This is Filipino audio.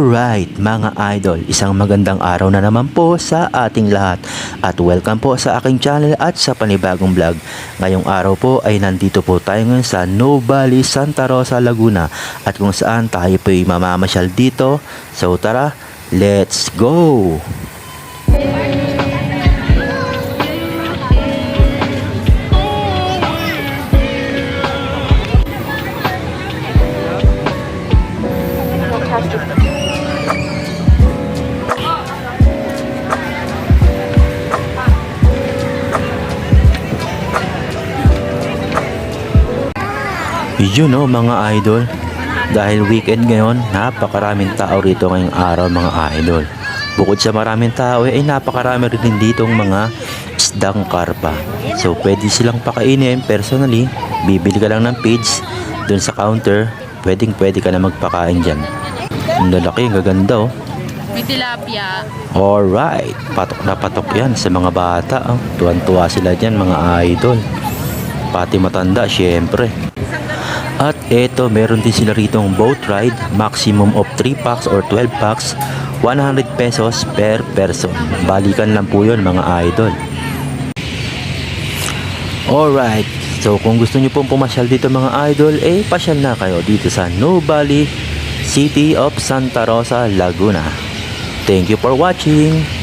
Alright mga idol, isang magandang araw na naman po sa ating lahat at welcome po sa aking channel at sa panibagong vlog. Ngayong araw po ay nandito po tayo ngayon sa Nuvali, Santa Rosa, Laguna at kung saan tayo po ay mamamasyal dito. So tara, let's go! You know mga idol, dahil weekend ngayon, napakaraming tao rito ngayong araw mga idol. Bukod sa maraming tao ay napakarami rin ditong mga isdang karpa. So pwede silang pakainin personally, bibili ka lang ng feeds dun sa counter, pwede ka na magpakain dyan. Ang lalaki, ang gaganda oh. May tilapia. Alright, patok na patok yan sa mga bata oh. Tuwan-tuwa sila dyan mga idol. Pati matanda syempre. At eto, meron din sila ritong boat ride, maximum of 3 packs or 12 packs, 100 pesos per person. Balikan lang po yun mga idol. Alright, so kung gusto nyo pong pumasyal dito mga idol, eh pasyal na kayo dito sa Nuvali, City of Santa Rosa, Laguna. Thank you for watching.